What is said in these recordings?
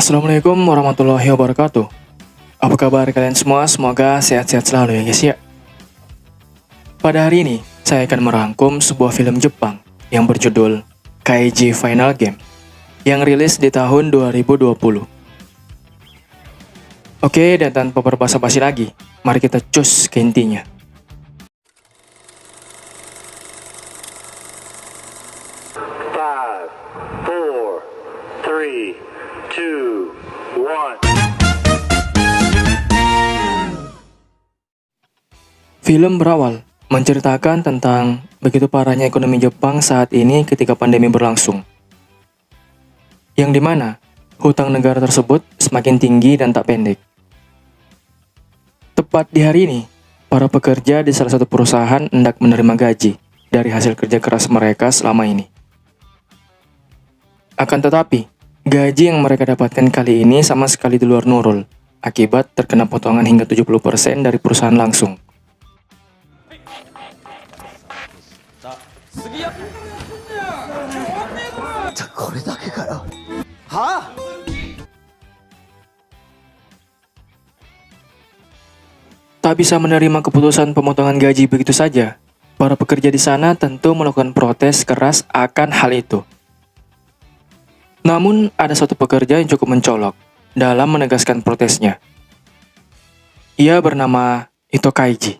Assalamualaikum warahmatullahi wabarakatuh. Apa kabar kalian semua? Semoga sehat-sehat selalu ya guys ya. Pada hari ini, saya akan merangkum sebuah film Jepang yang berjudul Kaiji Final Game yang rilis di tahun 2020. Oke, dan tanpa berbasa-basi lagi, mari kita cus ke intinya. Five, four, three, two, one. Film berawal menceritakan tentang begitu parahnya ekonomi Jepang saat ini ketika pandemi berlangsung. Yang dimana hutang negara tersebut semakin tinggi dan tak pendek. Tepat di hari ini, para pekerja di salah satu perusahaan hendak menerima gaji dari hasil kerja keras mereka selama ini. Akan tetapi, gaji yang mereka dapatkan kali ini sama sekali di luar nurul, akibat terkena potongan hingga 70% dari perusahaan langsung. Tak bisa menerima keputusan pemotongan gaji begitu saja, para pekerja di sana tentu melakukan protes keras akan hal itu. Namun, ada satu pekerja yang cukup mencolok dalam menegaskan protesnya. Ia bernama Ito Kaiji.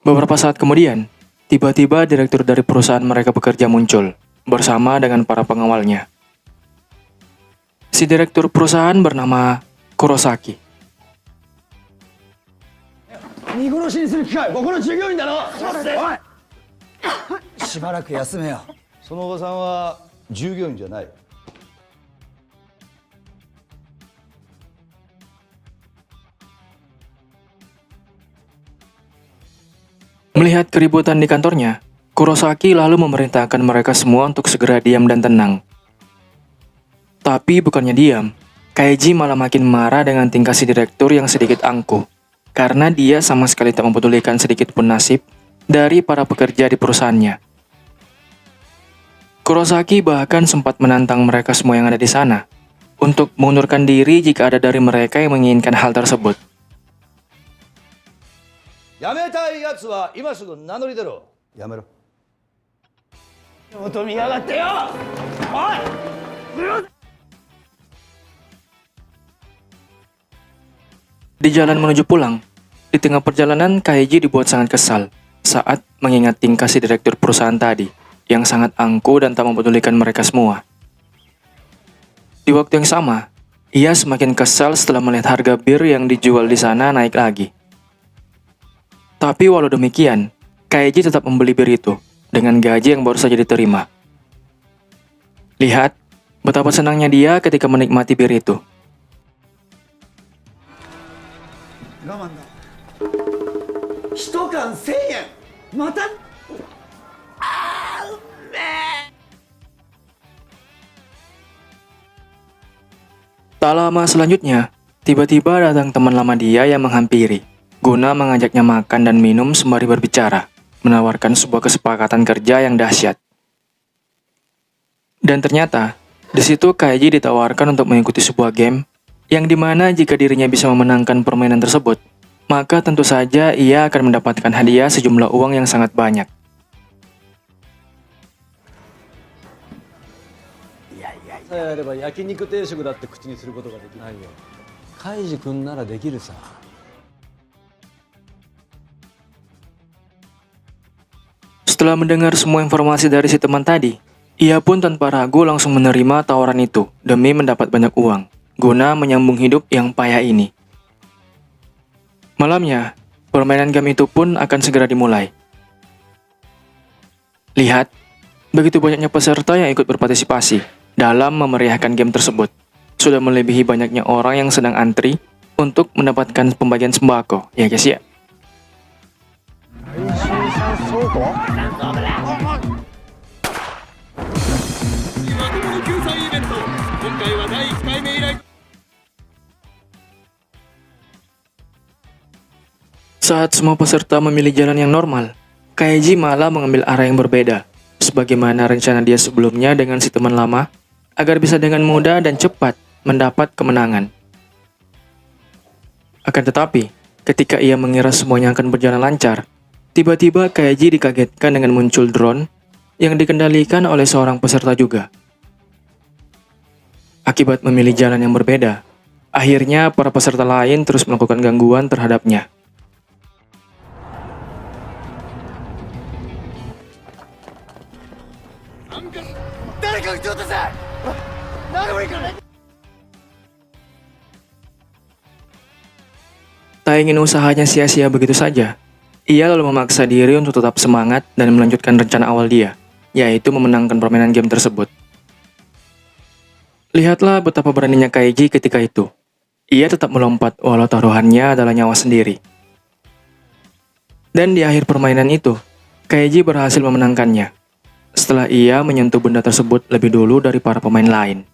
Beberapa saat kemudian, tiba-tiba direktur dari perusahaan mereka bekerja muncul, bersama dengan para pengawalnya. Si direktur perusahaan bernama Kurosaki. 見殺しにする機会ここの従業員だろおいしばらく休めよそのおばさんは従業員じゃない Melihat keributan di kantornya, Kurosaki lalu memerintahkan mereka semua untuk segera diam dan tenang. Tapi bukannya diam, Kaiji malah makin marah dengan tingkah si direktur yang sedikit angkuh, karena dia sama sekali tak mempedulikan sedikit pun nasib dari para pekerja di perusahaannya. Kurosaki bahkan sempat menantang mereka semua yang ada di sana untuk mengundurkan diri jika ada dari mereka yang menginginkan hal tersebut. やめたいやつは今すぐ名乗り出ろやめろ求めやがってよおい Di jalan menuju pulang, di tengah perjalanan Kaiji dibuat sangat kesal saat mengingat tingkah si direktur perusahaan tadi yang sangat angkuh dan tak mempedulikan mereka semua. Di waktu yang sama, ia semakin kesal setelah melihat harga bir yang dijual di sana naik lagi. Tapi walau demikian, Kaiji tetap membeli bir itu dengan gaji yang baru saja diterima. Lihat betapa senangnya dia ketika menikmati bir itu. 我慢だ一缶1000円また Tak lama selanjutnya, tiba-tiba datang teman lama dia yang menghampiri, guna mengajaknya makan dan minum sembari berbicara, menawarkan sebuah kesepakatan kerja yang dahsyat. Dan ternyata, di situ Kaiji ditawarkan untuk mengikuti sebuah game, yang dimana jika dirinya bisa memenangkan permainan tersebut, maka tentu saja ia akan mendapatkan hadiah sejumlah uang yang sangat banyak. さえあれば焼肉定食だって口にすることができないよ。カイジ君ならできるさ。 Setelah mendengar semua informasi dari si teman tadi, ia pun tanpa ragu langsung menerima tawaran itu demi mendapat banyak uang, guna menyambung hidup yang payah ini. Malamnya, permainan game itu pun akan segera dimulai. Lihat, begitu banyaknya peserta yang ikut berpartisipasi dalam memeriahkan game tersebut. Sudah melebihi banyaknya orang yang sedang antri untuk mendapatkan pembagian sembako, ya guys ya. Saat semua peserta memilih jalan yang normal, Kaiji malah mengambil arah yang berbeda, sebagaimana rencana dia sebelumnya dengan si teman lama agar bisa dengan mudah dan cepat mendapat kemenangan. Akan tetapi, ketika ia mengira semuanya akan berjalan lancar, tiba-tiba Kaiji dikagetkan dengan muncul drone yang dikendalikan oleh seorang peserta juga. Akibat memilih jalan yang berbeda, akhirnya para peserta lain terus melakukan gangguan terhadapnya. Tak ingin usahanya sia-sia begitu saja, ia lalu memaksa diri untuk tetap semangat dan melanjutkan rencana awal dia, yaitu memenangkan permainan game tersebut. Lihatlah betapa beraninya Kaiji ketika itu. Ia tetap melompat walau taruhannya adalah nyawa sendiri. Dan di akhir permainan itu, Kaiji berhasil memenangkannya, setelah ia menyentuh benda tersebut lebih dulu dari para pemain lain.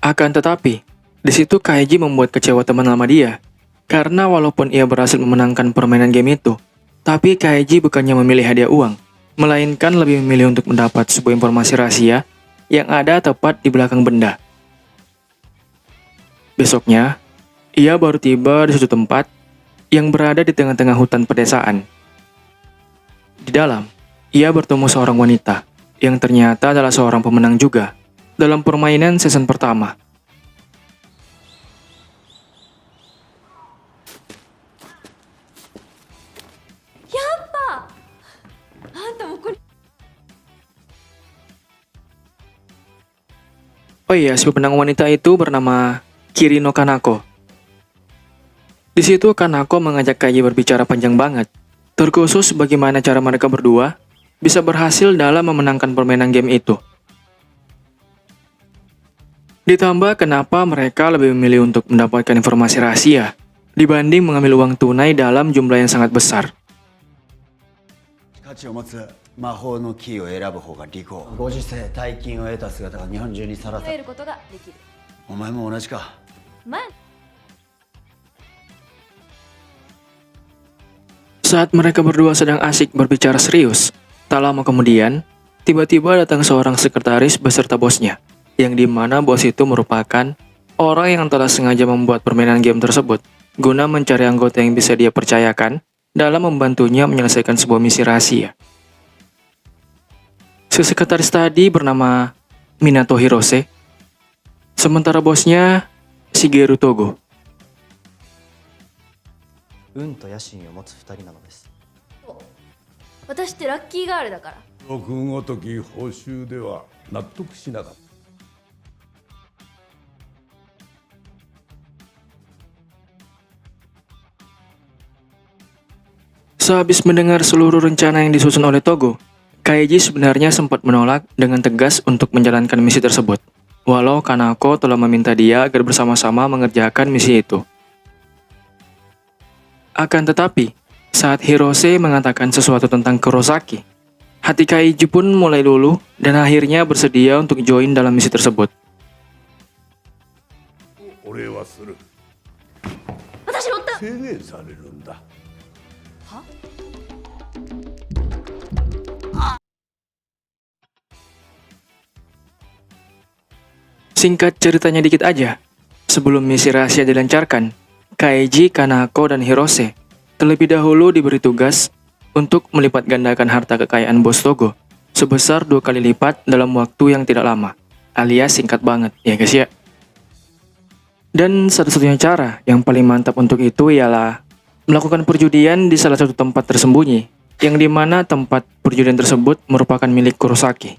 Akan tetapi, di situ Kaiji membuat kecewa teman lama dia, karena walaupun ia berhasil memenangkan permainan game itu, tapi Kaiji bukannya memilih hadiah uang, melainkan lebih memilih untuk mendapat sebuah informasi rahasia yang ada tepat di belakang benda. Besoknya, ia baru tiba di suatu tempat yang berada di tengah-tengah hutan pedesaan. Di dalam, ia bertemu seorang wanita yang ternyata adalah seorang pemenang juga dalam permainan season pertama. Oh iya, si pemenang wanita itu bernama Kirino Kanako. Di situ Kanako mengajak Kaiji berbicara panjang banget, terkhusus bagaimana cara mereka berdua bisa berhasil dalam memenangkan permainan game itu. Ditambah kenapa mereka lebih memilih untuk mendapatkan informasi rahasia dibanding mengambil uang tunai dalam jumlah yang sangat besar. 価値を持つ魔法のキーを選ぶ方が利口。ご時世大金を得た姿が日本中にさらされ得ることができる。お前も同じか。まあ Saat mereka berdua sedang asik berbicara serius, tak lama kemudian, tiba-tiba datang seorang sekretaris beserta bosnya, yang dimana bos itu merupakan orang yang telah sengaja membuat permainan game tersebut, guna mencari anggota yang bisa dia percayakan dalam membantunya menyelesaikan sebuah misi rahasia. Si sekretaris tadi bernama Minato Hirose, sementara bosnya Shigeru Togo. 運と野心を持つ2人なのです。私ってラッキーガールだから。6ごとき報酬では納得しなかった。 Sehabis mendengar seluruh rencana yang disusun oleh Togo, Kaiji sebenarnya sempat menolak dengan tegas untuk menjalankan misi tersebut, walau Kanako telah meminta dia agar bersama-sama mengerjakan misi itu. Akan tetapi, saat Hirose mengatakan sesuatu tentang Kurosaki, hati Kaiji pun mulai luluh dan akhirnya bersedia untuk join dalam misi tersebut. お礼はする。私乗った。制限されるんだ。 Singkat ceritanya dikit aja, sebelum misi rahasia dilancarkan, Kaiji, Kanako, dan Hirose terlebih dahulu diberi tugas untuk melipat gandakan harta kekayaan bos Togo sebesar 2 kali lipat dalam waktu yang tidak lama, alias singkat banget, ya guys ya. Dan satu-satunya cara yang paling mantap untuk itu ialah melakukan perjudian di salah satu tempat tersembunyi, yang dimana tempat perjudian tersebut merupakan milik Kurosaki.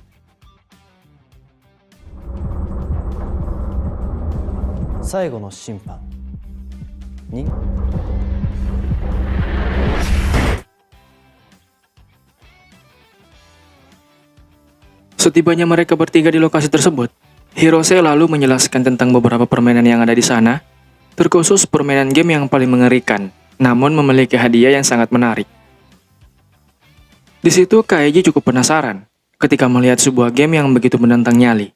Saigo no Shimpan ni Setibanya mereka bertiga di lokasi tersebut, Hirose lalu menjelaskan tentang beberapa permainan yang ada di sana, terkhusus permainan game yang paling mengerikan, namun memiliki hadiah yang sangat menarik. Di situ Kaiji cukup penasaran ketika melihat sebuah game yang begitu menantang nyali,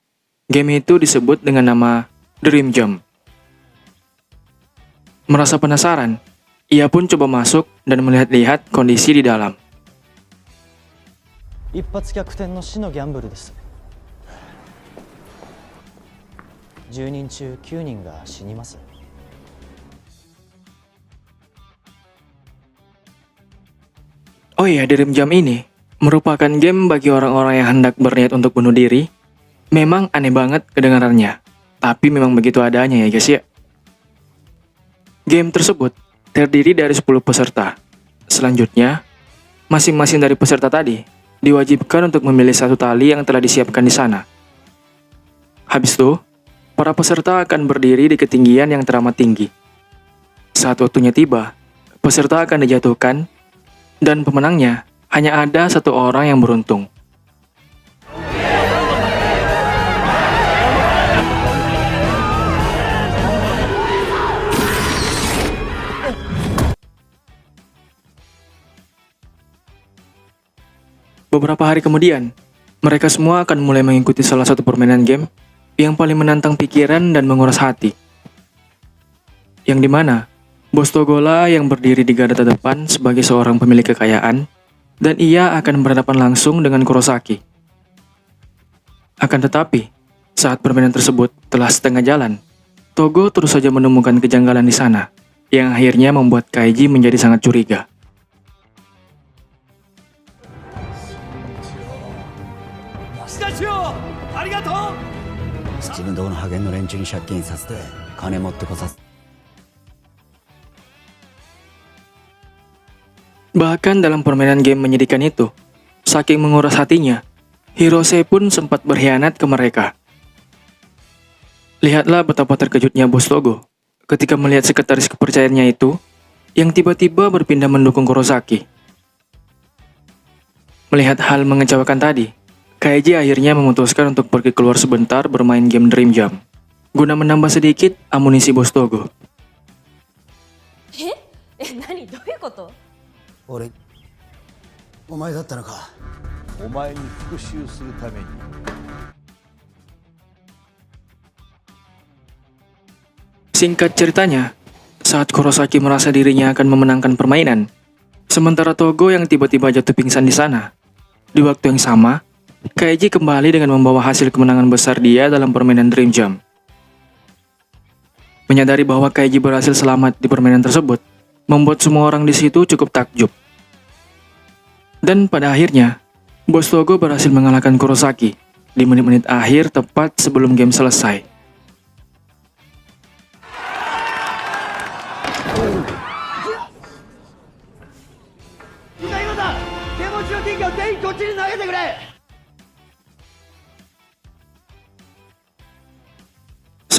Game itu disebut dengan nama Dream Jump. Merasa penasaran, ia pun coba masuk dan melihat-lihat kondisi di dalam. 一発逆転の死のギャンブルです。10人中9人が死にます。 Oh iya, Dream Jump ini merupakan game bagi orang-orang yang hendak berniat untuk bunuh diri. Memang aneh banget kedengarannya, tapi memang begitu adanya ya guys ya. Game tersebut terdiri dari 10 peserta. Selanjutnya, masing-masing dari peserta tadi diwajibkan untuk memilih satu tali yang telah disiapkan di sana. Habis itu, para peserta akan berdiri di ketinggian yang teramat tinggi. Saat waktunya tiba, peserta akan dijatuhkan dan pemenangnya hanya ada satu orang yang beruntung. Beberapa hari kemudian, mereka semua akan mulai mengikuti salah satu permainan game yang paling menantang pikiran dan menguras hati. Yang dimana, Bos Togola yang berdiri di garda terdepan sebagai seorang pemilik kekayaan, dan ia akan berhadapan langsung dengan Kurosaki. Akan tetapi, saat permainan tersebut telah setengah jalan, Togo terus saja menemukan kejanggalan di sana, yang akhirnya membuat Kaiji menjadi sangat curiga. 自分とこの派遣の連中に借金させて金持ってこさせ Bahkan dalam permainan game menyedihkan itu, saking menguras hatinya, Hirose pun sempat berkhianat ke mereka. Lihatlah betapa terkejutnya Bos Togo ketika melihat sekretaris kepercayaannya itu yang tiba-tiba berpindah mendukung Kurosaki. Melihat hal mengecewakan tadi, Kaiji akhirnya memutuskan untuk pergi keluar sebentar bermain game Dream Jump, guna menambah sedikit amunisi Bos Togo. 何どういうこと？俺お前だったのか。お前に復讐するために Singkat ceritanya, saat Kurosaki merasa dirinya akan memenangkan permainan, sementara Togo yang tiba-tiba jatuh pingsan di sana, di waktu yang sama, Kaiji kembali dengan membawa hasil kemenangan besar dia dalam permainan Dream Jump. Menyadari bahwa Kaiji berhasil selamat di permainan tersebut, membuat semua orang di situ cukup takjub. Dan pada akhirnya, Bos Togo berhasil mengalahkan Kurosaki di menit-menit akhir tepat sebelum game selesai.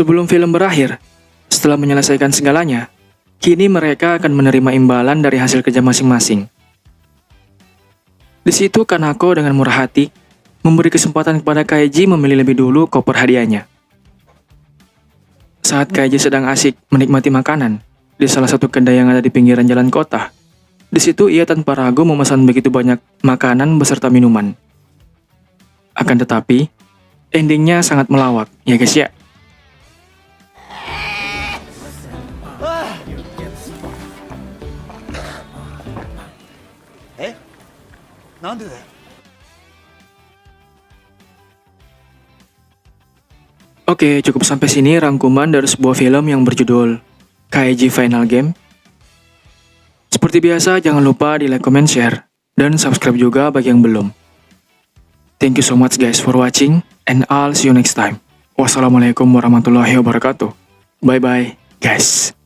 Sebelum film berakhir, setelah menyelesaikan segalanya, kini mereka akan menerima imbalan dari hasil kerja masing-masing. Di situ Kanako dengan murah hati memberi kesempatan kepada Kaiji memilih lebih dulu koper hadiahnya. Saat Kaiji sedang asik menikmati makanan di salah satu kedai yang ada di pinggiran jalan kota, di situ ia tanpa ragu memesan begitu banyak makanan beserta minuman. Akan tetapi, endingnya sangat melawak, ya guys ya. なんでだよ。 Oke, cukup sampai sini rangkuman dari sebuah film yang berjudul Kaiji Final Game. Seperti biasa, jangan lupa di like, comment, share, dan subscribe juga bagi yang belum. Thank you so much guys for watching, and I'll see you next time. Wassalamualaikum warahmatullahi wabarakatuh. Bye-bye guys.